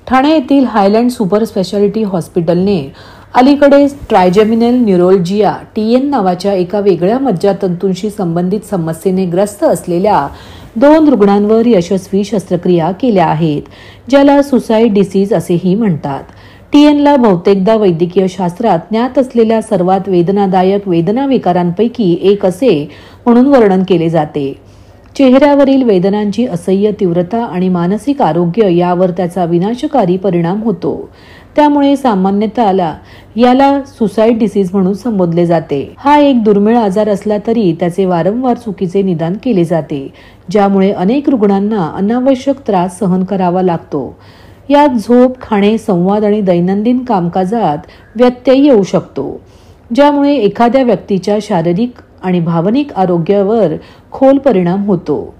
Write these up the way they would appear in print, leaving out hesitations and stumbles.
ठाणे येथील Highland super speciality हॉस्पिटलने अलीकडेच ट्रायजेमिनल neuroglia TN नावाच्या एका वेगळ्या मज्जातंतूंशी संबंधित समस्येने ग्रस्त असलेल्या 2 रुग्णांवर यशस्वी शस्त्रक्रिया केल्या आहेत, ज्याला सुसाईड डिसीज असेही म्हणतात. TNला बहुतेकदा वैद्यकीय शास्त्रात ज्ञात असलेल्या सर्वात वेदनादायक वेदना विकारांपैकी एक असे म्हणून वर्णन केले जाते. चेहऱ्यावरील वेदनांची असह्य तीव्रता आणि मानसिक आरोग्य यावर त्याचा विनाशकारी परिणाम होतो. त्यामुळे सामान्यतः याला सुसाईड डिसीज म्हणून संबोधले जाते. हा एक दुर्मिळ आजार असला तरी त्याचे वारंवार चुकीचे निदान केले जाते, ज्यामुळे अनेक रुग्णांना अनावश्यक त्रास सहन करावा लागतो. यात झोप, खाणे, संवाद आणि दैनंदिन कामकाजात व्यत्यय येऊ शकतो, ज्यामुळे एखाद्या व्यक्तीच्या शारीरिक आणि भावनिक आरोग्यावर खोल परिणाम होतो.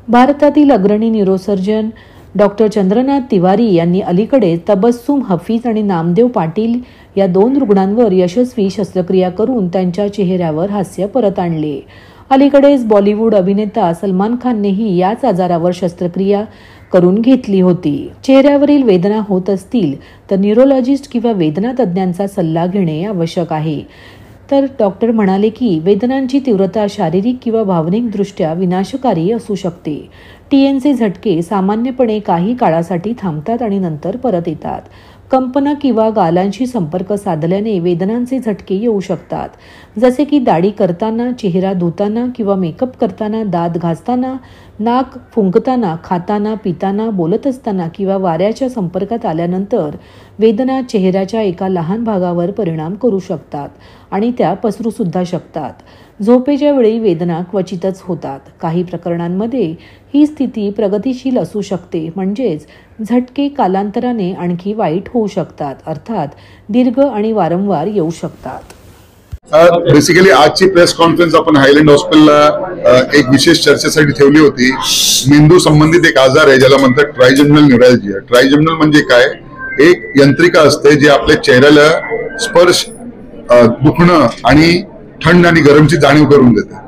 भारतातील अग्रणी न्यूरोसर्जन डॉक्टर चंद्रनाथ तिवारी यांनी अलीकडे तबस्सुम हफीज आणि नामदेव पाटील या 2 रुग्णांवर यशस्वी शस्त्रक्रिया करून त्यांच्या चेहऱ्यावर हास्य परत आणले. अलीकडेच बॉलिवूड अभिनेता सलमान खाननेही याच आजारावर शस्त्रक्रिया करून घेतली होती. चेहऱ्यावरील वेदना होत असतील तर न्यूरोलॉजिस्ट किंवा वेदना तज्ज्ञांचा सल्ला घेणे आवश्यक आहे. तर डॉक्टर म्हणाले की वेदनांची तीव्रता शारीरिक किंवा भावनिक दृष्ट्या विनाशकारी असू शकते. TNचे झटके सामान्यपणे काही काळासाठी थांबतात आणि नंतर परत येतात. कंपन किंवा गालांशी संपर्क साधल्याने वेदनांचे झटके येऊ शकतात, जसे की दाढी करताना, चेहरा धुताना किंवा मेकअप करताना, दात घासताना, नाक फुंकताना, खाताना, पिताना, बोलत असताना किंवा वाऱ्याच्या संपर्कात आल्यानंतर वेदना चेहऱ्याच्या एका लहान भागावर परिणाम करू शकतात आणि त्या पसरू सुद्धा शकतात. झोपेच्या वेळी वेदना क्वचितच होतात. काही प्रकरणांमध्ये ही स्थिती प्रगतिशील असू शकते, म्हणजेच झटके कालांतराने आणखी वाईट होऊ शकतात, अर्थात दीर्घ आणि वारंवार येऊ शकतात. बेसिकली आजची प्रेस कॉन्फरन्स आपण हायलँड हॉस्पिटलला एक विशेष चर्चेसाठी ठेवली होती. मेंदू संबंधित एक आजार आहे ज्याला म्हणतात ट्रायजेमिनल न्यूरॅल्जिया. ट्रायजेमिनल म्हणजे काय? एक यंत्रिका असते जी आपल्या चेहऱ्याला स्पर्श, दुखणं आणि थंड आणि गरमची जाणीव करून देते.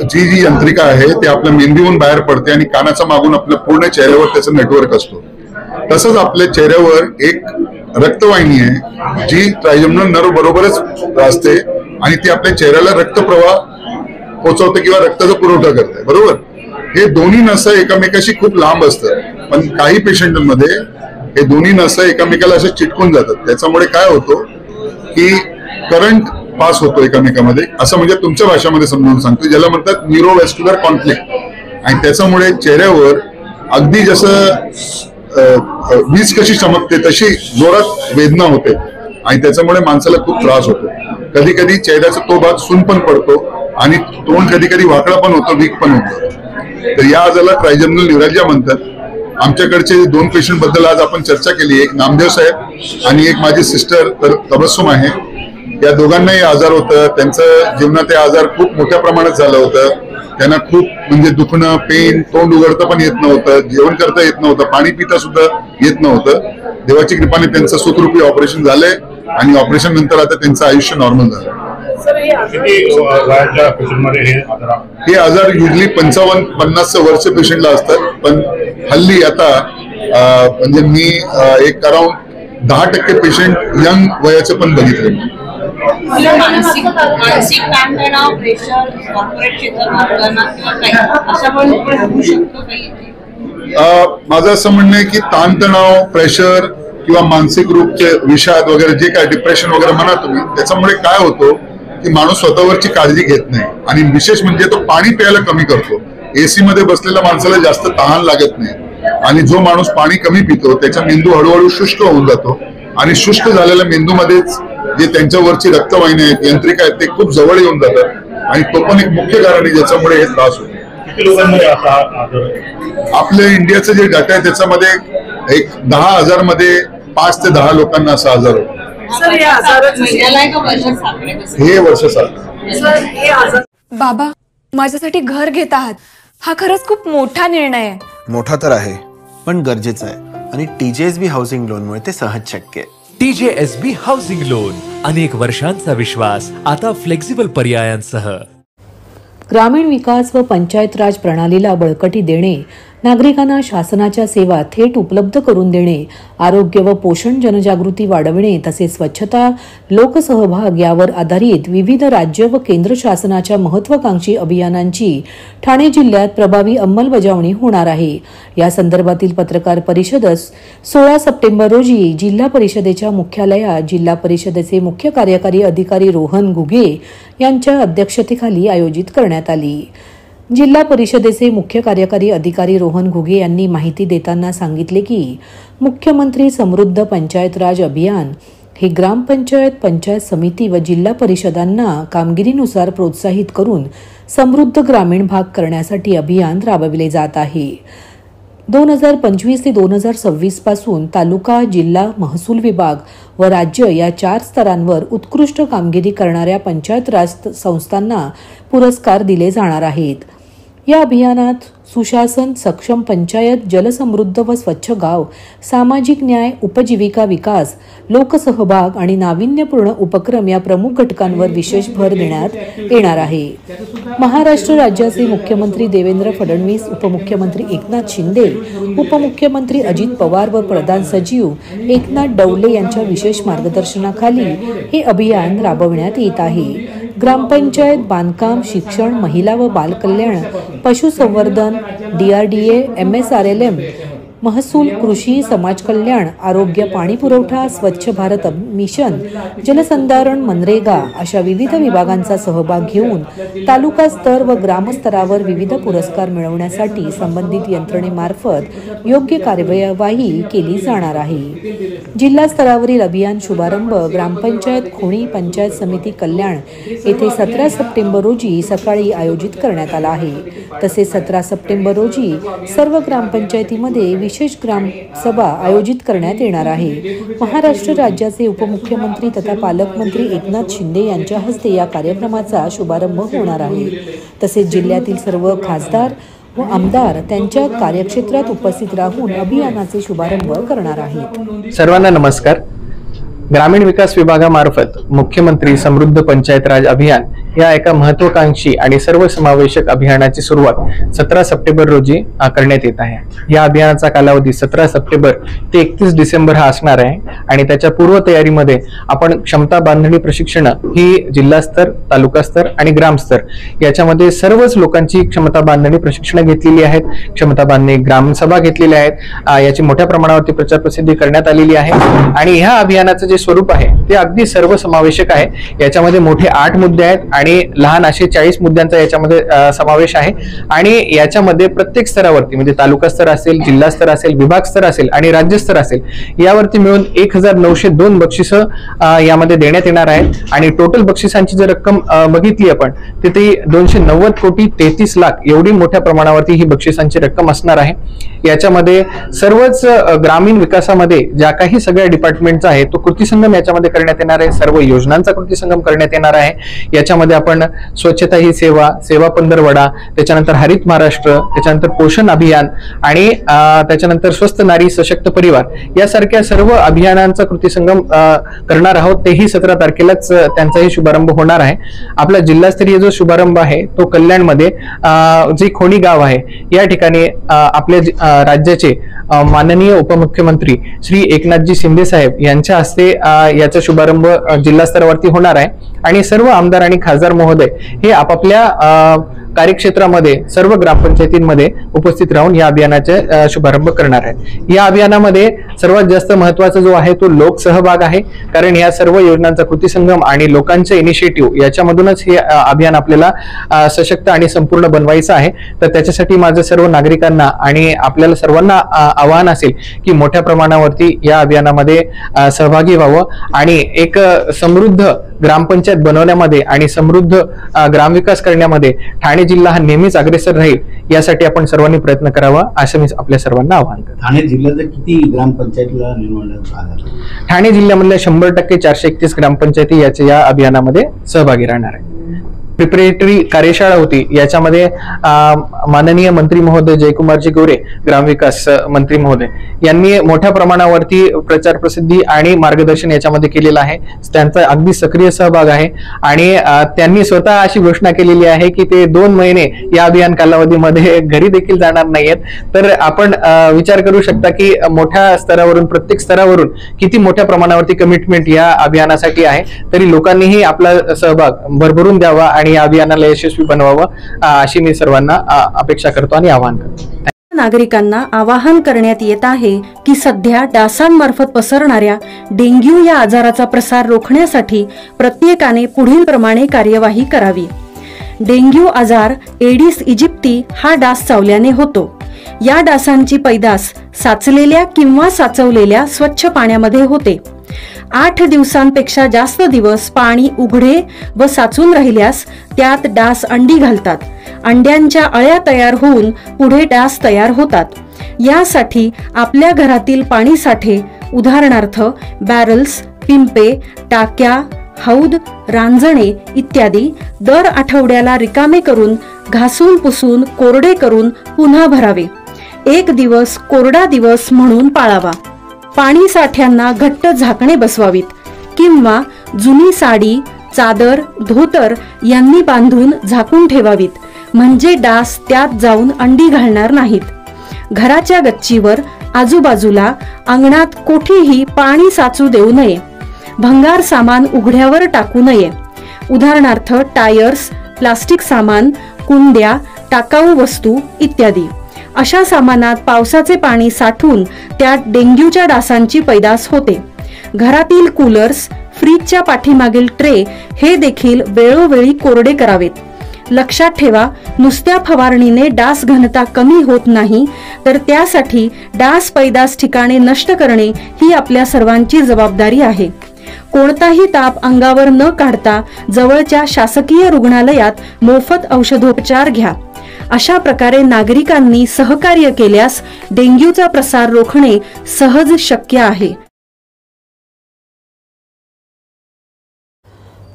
ती जी यंत्रिका आहे ती आपल्या मेंदूहून बाहेर पडते आणि कानाचा मागून आपल्या पूर्ण चेहऱ्यावर त्याचं नेटवर्क असतो. तसंच आपल्या चेहऱ्यावर एक रक्तवाहिनी आहे जी ट्रायजेमिनल नर्व बरोबरच असते आणि ती आपल्या चेहऱ्याला रक्तप्रवाह पोहोचवते किंवा रक्ताचा पुरवठा करते. बरोबर? हे दोन्ही नसं एकमेकाशी खूप लांब असतात, पण काही पेशंटमध्ये हे दोन्ही नसं एकमेकाला असे चिटकून जातात. त्याच्यामुळे काय होतं की करंट पास होतो एकमेकांमध्ये, असं म्हणजे तुमच्या भाषेमध्ये समजून सांगतो, ज्याला म्हणतात न्यूरोव्हॅस्क्युलर कॉन्फ्लिक्ट. आणि त्याच्यामुळे चेहऱ्यावर अगदी जसं वीज कशी चमकते तशी जोरात वेदना होते आणि त्याच्यामुळे माणसाला खूप त्रास होतो. कधी कधी चेहऱ्याचा तो भाग सून पण पडतो आणि तोंड कधी कधी वाकडा पण होतो, वीक पण होतो. तर या आजाराला ट्रायजेमिनल न्यूरॅल्जिया म्हणतात. आमच्याकडचे 2 पेशंट बद्दल आज आपण चर्चा केली. एक नामदेव साहेब आणि एक माझी सिस्टर तबस्सुम आहे. या दोघांनाही आजार होतं. त्यांचं जीवनात हे आजार खूप मोठ्या प्रमाणात झालं होतं. त्यांना खूप म्हणजे दुखणं, पेन, तोंड उघडता पण येत नव्हतं, जेवण करता येत नव्हतं, पाणी पिता सुद्धा येत नव्हतं. देवाची कृपाने त्यांचं सुखरूपी ऑपरेशन झालंय आणि ऑपरेशन नंतर आता त्यांचं आयुष्य नॉर्मल झालं. हे आजार युजली 55-50 वर्ष पेशंटला असतात, पण हल्ली आता म्हणजे मी एक अराउंड 10% पेशंट यंग वयाचे पण बघितले. मानसिक ताणतणाव, प्रेशर, कॉर्पोरेट क्षेत्रात माझं असं म्हणणं आहे की ताणतणाव, प्रेशर किंवा मानसिक रूपचे विषाद वगैरे जे काय डिप्रेशन वगैरे म्हणा तुम्ही, त्याच्यामुळे काय होतो की माणूस स्वतःवरची काळजी घेत नाही आणि विशेष म्हणजे तो पाणी प्यायला कमी करतो. AC मध्ये बसलेल्या माणसाला जास्त तहान लागत नाही आणि जो माणूस पाणी कमी पितो त्याचा मेंदू हळूहळू शुष्क होऊन जातो आणि शुष्क झालेल्या मेंदूमध्येच जे त्यांच्यावरची रक्तवाहिनी आहेत, यंत्रिका आहेत, ते खूप जवळ येऊन जातात आणि तो पण एक मुख्य कारण आहे ज्याच्यामुळे हे त्रास होतो. आपल्या इंडियाचं जे डाटा आहे त्याच्यामध्ये एक 10,000 मध्ये 5 ते 10 लोकांना असा आजार होतो. हे वर्ष साल. बाबा, माझ्यासाठी घर घेत आहात, हा खरंच खूप मोठा निर्णय आहे. मोठा तर आहे, पण गरजेचा आहे आणि TJSB हाऊसिंग लोनमुळे ते सहज शक्य आहे. TJSB हाऊसिंग लोन, अनेक वर्षांचा विश्वास, आता फ्लेक्सिबल पर्यायांसह. ग्रामीण विकास व पंचायत राज प्रणालीला बळकटी देणे नागरिकांना शासनाच्या सेवा थेट उपलब्ध करून देणे, आरोग्य व पोषण जनजागृती वाढविणे तसेच स्वच्छता, लोकसहभाग यावर आधारित विविध राज्य व केंद्र शासनाच्या महत्वाकांक्षी अभियानांची ठाणे जिल्ह्यात प्रभावी अंमलबजावणी होणार आहे। या संदर्भातील पत्रकार परिषद 16 सप्टेंबर रोजी जिल्हा परिषदेच्या मुख्यालयात जिल्हा परिषदेचे मुख्य कार्यकारी अधिकारी रोहन घुगे यांच्या अध्यक्षतेखाली आयोजित करण्यात आली। जिल्हा परिषदेचे मुख्य कार्यकारी अधिकारी रोहन घुगे यांनी माहिती देताना सांगितले की मुख्यमंत्री समृद्ध पंचायत राज अभियान हे ग्रामपंचायत, पंचायत समिती व जिल्हा परिषदांना कामगिरीनुसार प्रोत्साहित करून समृद्ध ग्रामीण भाग करण्यासाठी अभियान राबविले जात आहे। 2025 ते 2026 पासून तालुका, जिल्हा, महसूल विभाग व राज्य या 4 स्तरांवर उत्कृष्ट कामगिरी करणाऱ्या पंचायत राज संस्थांना पुरस्कार दिले जाणार आहेत। या अभियानात सुशासन, सक्षम पंचायत, जलसमृद्ध व स्वच्छ गाव, सामाजिक न्याय, उपजीविका विकास, लोकसहभाग आणि नाविन्यपूर्ण उपक्रम या प्रमुख घटकांवर विशेष भर देण्यात येणार आहे। महाराष्ट्र राज्याचे मुख्यमंत्री देवेंद्र फडणवीस, उपमुख्यमंत्री एकनाथ शिंदे, उपमुख्यमंत्री अजित पवार व प्रधान सचिव एकनाथ डवले यांच्या विशेष मार्गदर्शनाखाली हे अभियान राबवण्यात येत आहे। ग्रामपंचायत, बांधकाम, शिक्षण, महिला व बालकल्याण, पशुसंवर्धन, DRDA, MSRLM, महसूल, कृषी, समाज कल्याण, आरोग्य, पाणी पुरवठा, स्वच्छ भारत मिशन, जलसंधारण, मनरेगा अशा विविध विभागांचा सहभाग घेऊन तालुका स्तर व ग्रामस्तरावर विविध पुरस्कार मिळवण्यासाठी संबंधित यंत्रणेमार्फत योग्य कार्यवाही केली जाणार आहे। जिल्हा स्तरावरील अभियान शुभारंभ ग्रामपंचायत खोणी पंचायत समिती कल्याण येथे 17 सप्टेंबर रोजी सकाळी आयोजित करण्यात आला आहे। तसेच 17 सप्टेंबर रोजी सर्व ग्रामपंचायतीमध्ये विशेष ग्रामसभा आयोजित करण्यात येणार आहे। महाराष्ट्र राज्याचे उपमुख्यमंत्री तथा पालकमंत्री एकनाथ शिंदे यांच्या हस्ते या कार्यक्रमाचा शुभारंभ होणार आहे। तसेच जिल्ह्यातील सर्व खासदार व आमदार त्यांच्या कार्यक्षेत्रात उपस्थित राहून अभियानाचे शुभारंभ करणार आहेत। सर्वांना नमस्कार। ग्रामीण विकास विभागामार्फत मुख्यमंत्री समृद्ध पंचायत राज अभियान या एका महत्वाकांक्षी आणि सर्वसमावेशक अभियानाची सुरुवात 17 सप्टेंबर रोजी करण्यात येत आहे। या अभियानाचा कालावधी 17 सप्टेंबर ते 31 डिसेंबर हा असणार आहे आणि त्याच्या पूर्वतयारीमध्ये आपण क्षमता बांधणी प्रशिक्षण ही जिल्हा स्तर, तालुका स्तर आणि ग्रामस्तर याच्यामध्ये सर्वच लोकांची क्षमता बांधणी प्रशिक्षण घेतलेली आहेत। क्षमता बांधणी ग्रामसभा घेतलेल्या आहेत। याची मोठ्या प्रमाणावरती प्रचार प्रसिद्धी करण्यात आलेली आहे आणि ह्या अभियानाचं जे स्वरूप आहे ते अगदी सर्वसमावेशक आहे। याच्यामध्ये मोठे 8 मुद्दे आहेत आणि लहान असे 40 मुद्द्यांचा याच्यामध्ये समावेश आहे आणि याच्यामध्ये प्रत्येक स्तरावरती म्हणजे तालुका स्तर असेल, जिल्हा स्तर असेल, विभाग स्तर असेल आणि राज्य स्तर असेल यावरती मिळून 1902 बक्षिस यामध्ये देण्यात येणार आहेत आणि टोटल बक्षिसांची जर रक्कम बघितली आपण तर ती 290 कोटी 33 लाख एवढी मोठ्या प्रमाणावरती ही बक्षिसांची रक्कम असणार आहे। याच्यामध्ये सर्वच ग्रामीण विकासामध्ये ज्या काही सगळ्या डिपार्टमेंटचा आहे तो कृतीसंगम याच्यामध्ये करण्यात येणार आहे। सर्व योजनांचा कृतीसंगम करण्यात येणार आहे। याच्यामध्ये आपण स्वच्छता ही सेवा, सेवा पंधरवडा, त्याच्यानंतर हरित महाराष्ट्र, त्याच्यानंतर पोषण अभियान आणि त्याच्यानंतर स्वस्थ नारी सशक्त परिवार यासारख्या सर्व अभियानांचा कृतीसंगम करणार आहोत। तेही 17 तारखेलाच त्यांचाही शुभारंभ होणार आहे। आपला जिल्हास्तरीय जो शुभारंभ आहे तो कल्याणमध्ये जे खोणी गाव आहे या ठिकाणी आपल्या राज्याचे माननीय उपमुख्यमंत्री श्री एकनाथजी शिंदे साहेब यांच्या हस्ते याचा शुभारंभ जिल्हा स्तरावरती होणार आहे आणि सर्व आमदार आणि खासदार महोदय हे आपापल्या कार्यक्षेत्रामध्ये सर्व ग्रामपंचायतींमध्ये उपस्थित राहून या अभियानाचे शुभारंभ करणार आहे। या अभियानामध्ये सर्वात जास्त महत्त्वाचा जो आहे तो लोकसहभाग आहे, कारण या सर्व योजनांचा कृतीसंगम आणि लोकांचे इनिशिएटिव्ह याच्यामधूनच हे अभियान आपल्याला सशक्त आणि संपूर्ण बनवायचं आहे। तर त्याच्यासाठी माझं सर्व नागरिकांना आणि आपल्याला सर्वांना आवाहन असेल की मोठ्या प्रमाणावरती या अभियानामध्ये सहभागी व्हावं आणि एक समृद्ध ग्रामपंचायत बनवण्यामध्ये आणि समृद्ध ग्रामविकास करण्यामध्ये ठाणे जिल्हा हा नेहमीच अग्रेसर राहील यासाठी आपण सर्वांनी प्रयत्न करावा असं मी आपल्या सर्वांना आवाहन करतो। ठाणे जिल्ह्यात किती ग्रामपंचायतीला निवडण्यात आलं? ठाणे जिल्ह्यामधल्या 100% 431 ग्रामपंचायती या अभियानामध्ये सहभागी राहणार आहे। प्रिपरेटरी कार्यशाळा होती. याच्यामध्ये माननीय मंत्री महोदय जयकुमारजी गोरे, ग्रामविकास मंत्री महोदय यांनी मोठ्या प्रमाणावरती प्रचार प्रसिद्धी आणि मार्गदर्शन याच्यामध्ये केलेलं आहे. त्यांचा अगदी सक्रिय सहभाग आहे आणि त्यांनी स्वतः अशी घोषणा केलेली आहे की ते 2 महिने या अभियान कालावधीमध्ये घरी देखील जाणार नाहीयेत. तर आपण विचार करू शकता की मोठ्या स्तरावरून, प्रत्येक स्तरावरून किती मोठ्या प्रमाणावरती कमिटमेंट या अभियानासाठी आहे. तरी लोकांनीही आपला सहभाग भरभरून द्यावा आणि या अभियानाला यशस्वी बनवावं अशी मी सर्वांना अपेक्षा करतो आणि आवाहन करतो. नागरिकांना आवाहन करण्यात येत आहे की सध्या डासांमार्फत पसरणाऱ्या डेंग्यू या आजाराचा प्रसार रोखण्यासाठी प्रत्येकाने पुढील प्रमाणे कार्यवाही करावी. डेंग्यू आजार एडिस इजिप्ती हा डास चावल्याने होतो. या डासांची पैदास साचलेल्या किंवा साचवलेल्या स्वच्छ पाण्यामध्ये होते. 8 दिवसांपेक्षा जास्त दिवस पाणी उघडे व साचून राहिल्यास त्यात डास अंडी घालतात. अंड्यांच्या अळ्या तयार होऊन पुढे डास तयार होतात. यासाठी आपल्या घरातील पाणी साठे, उदाहरणार्थ बॅरल्स, पिंपे, टाक्या, हौद, रांजणे इत्यादी दर आठवड्याला रिकामे करून घासून पुसून कोरडे करून पुन्हा भरावे. 1 दिवस कोरडा दिवस म्हणून पाळावा. पाणी साठ्यांना घट्ट झाकणे बसवावीत किंवा जुनी साडी, चादर, धोतर यांनी बांधून झाकून ठेवावीत, म्हणजे डास त्यात जाऊन अंडी घालणार नाहीत. घराच्या गच्चीवर, आजूबाजूला, अंगणात कोठेही पाणी साचू देऊ नये. भंगार सामान उघड्यावर टाकू नये. उदाहरणार्थ टायर्स, प्लास्टिक सामान, कुंड्या, टाकाऊ वस्तू इत्यादी. अशा सामानात पावसाचे पाणी साठून त्यात डेंग्यूच्या डासांची पैदास होते. घरातील कूलर्स, फ्रीजच्या पाठीमागील ट्रे हे देखील वेळोवेळी कोरडे करावेत. लक्षात ठेवा, नुसत्या फवारणीने डास घनता कमी होत नाही, तर त्यासाठी डास पैदास ठिकाणे नष्ट करणे ही आपल्या सर्वांची जबाबदारी आहे. कोणताही ताप अंगावर न काढता जवळच्या शासकीय रुग्णालयात मोफत औषधोपचार घ्या. अशा प्रकारे नागरिकांनी सहकार्य केल्यास डेंग्यूचा प्रसार रोखणे सहज शक्य आहे.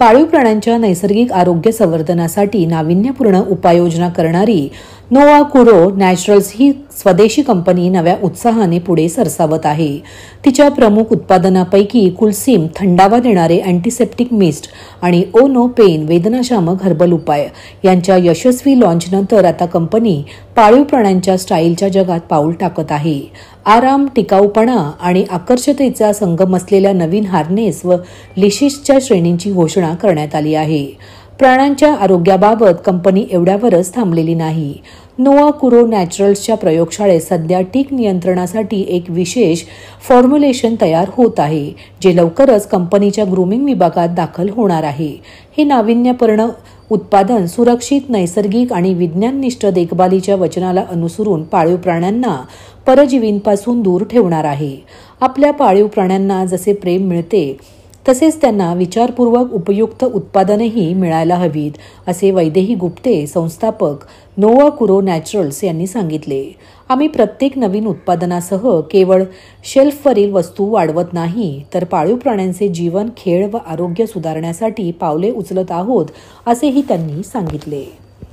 पाळीव प्राण्यांच्या नैसर्गिक आरोग्य संवर्धनासाठी नाविन्यपूर्ण उपाययोजना करणारी नोवाकुरो नॅचरल्स ही स्वदेशी कंपनी नव्या उत्साहाने पुढे सरसावत आहे. तिच्या प्रमुख उत्पादनापैकी कुलसिम थंडावा देणारे अँटीसेप्टिक मिस्ट आणि ओ नो पेन वेदनाशामक हर्बल उपाय यांच्या यशस्वी लॉन्चनंतर आता कंपनी पाळीव प्राण्यांच्या स्टाईलच्या जगात पाऊल टाकत आहे. आराम, टिकाऊपणा आणि आकर्षकतेचा संगम असलेल्या नवीन हार्नेस व लिशिसच्या श्रेणींची घोषणा करण्यात आली आहे. प्राण्यांच्या आरोग्याबाबत कंपनी एवढ्यावरच थांबलेली नाही. नोवाकुरो नॅचरल्सच्या प्रयोगशाळेत सध्या टीक नियंत्रणासाठी एक विशेष फॉर्म्युलेशन तयार होत आहे, जे लवकरच कंपनीच्या ग्रूमिंग विभागात दाखल होणार आहे. हे नाविन्यपूर्ण उत्पादन सुरक्षित, नैसर्गिक आणि विज्ञाननिष्ठ देखभालीच्या वचनाला अनुसरून पाळीव प्राण्यांना परजीवींपासून दूर ठेवणार आहे. आपल्या पाळीव प्राण्यांना जसे प्रेम मिळते तसेच त्यांना विचारपूर्वक उपयुक्त उत्पादनेही मिळायला हवीत, असे वैदेही गुप्ते, संस्थापक नोवाकुरो नॅचरल्स यांनी सांगितले. आम्ही प्रत्येक नवीन उत्पादनासह केवळ शेल्फवरील वस्तू वाढवत नाही, तर पाळीव प्राण्यांचे जीवन, खेळ व आरोग्य सुधारण्यासाठी पावले उचलत आहोत, असेही त्यांनी सांगितले.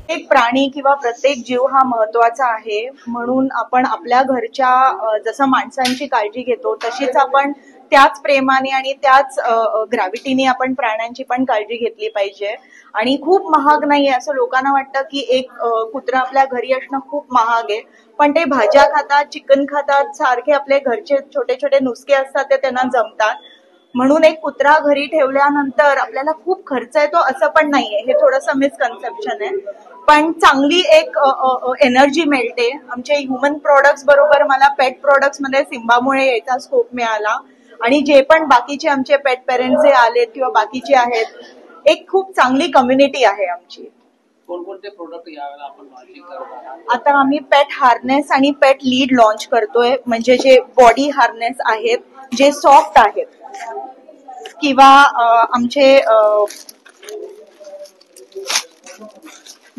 एक प्राणी किंवा प्रत्येक जीव हा महत्वाचा आहे, म्हणून आपण आपल्या घरच्या जसं माणसांची काळजी घेतो तशीच आपण त्याच प्रेमाने आणि त्याच ग्रॅव्हिटीने आपण प्राण्यांची पण काळजी घेतली पाहिजे. आणि खूप महाग नाहीये असं लोकांना वाटतं की एक कुत्रा आपल्या घरी असणं खूप महाग आहे, पण ते भाज्या खातात, चिकन खातात, सारखे आपले घरचे छोटे छोटे नुसके असतात ते त्यांना जमतात. म्हणून एक कुत्रा घरी ठेवल्यानंतर आपल्याला खूप खर्च येतो असं पण नाहीये, हे थोडंसं मिसकन्सेप्शन आहे. पण चांगली एक एनर्जी मिळते. आमचे ह्युमन प्रोडक्ट्स बरोबर मला पेट प्रोडक्ट्स मध्ये सिम्बामुळे याचा स्कोप मिळाला, आणि जे पण बाकीचे आमचे पेट पेरेंट्स जे आलेत किंवा बाकीचे आहेत, एक खूप चांगली कम्युनिटी आहे आमची. कोणकोणते प्रोडक्ट यावेळेला आपण लॉन्चिंग करतो? आता आम्ही पेट हार्नेस आणि पेट लीड लॉन्च करतोय, म्हणजे जे बॉडी हार्नेस आहेत जे सॉफ्ट आहेत, किंवा आमचे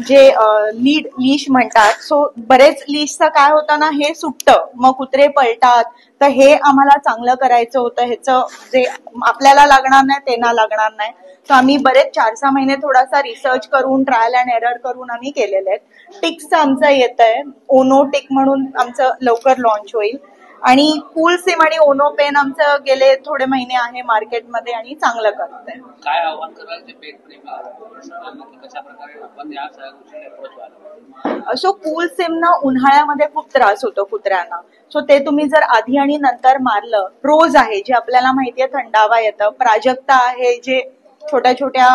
जे लीश म्हणतात. सो बरेच लीशचं काय होतं ना, हे सुटतं, मग कुत्रे पळतात. तर हे आम्हाला चांगलं करायचं होतं. ह्याचं जे आपल्याला लागणार नाही ते ना लागणार नाही. तर आम्ही बरेच 4-6 महिने थोडासा रिसर्च करून ट्रायल अँड एरर करून आम्ही केलेले आहेत. टिक्सचं आमचं येत आहे, ओनो टिक म्हणून आमचं लवकर लॉन्च होईल. आणि कूल सिम आणि ओनो पेन आमचं गेले थोडे महिने आहे मार्केटमध्ये आणि चांगलं करतंय. काय आव्हान कराल जे पेट प्रेमी आहेत, कशा प्रकारे आपण या सगळ्या गोष्टी अप्रोच व्हायला? सो कूल सिम ना उन्हाळ्यामध्ये खूप त्रास होतो कुत्र्यांना. सो ते तुम्ही जर आधी आणि नंतर मारलं. प्रोज आहे जे आपल्याला माहितीये थंडावा येतं, प्राजक्ता आहे जे छोट्या छोट्या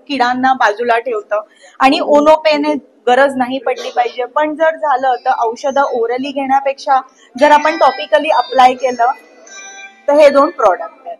किडांना बाजूला ठेवतं, आणि ओनो पेन गरज नाही पडली पाहिजे. पण जर झालं तर औषधं ओरली घेण्यापेक्षा जर आपण टॉपिकली अप्लाय केलं तर हे 2 प्रॉडक्ट आहेत.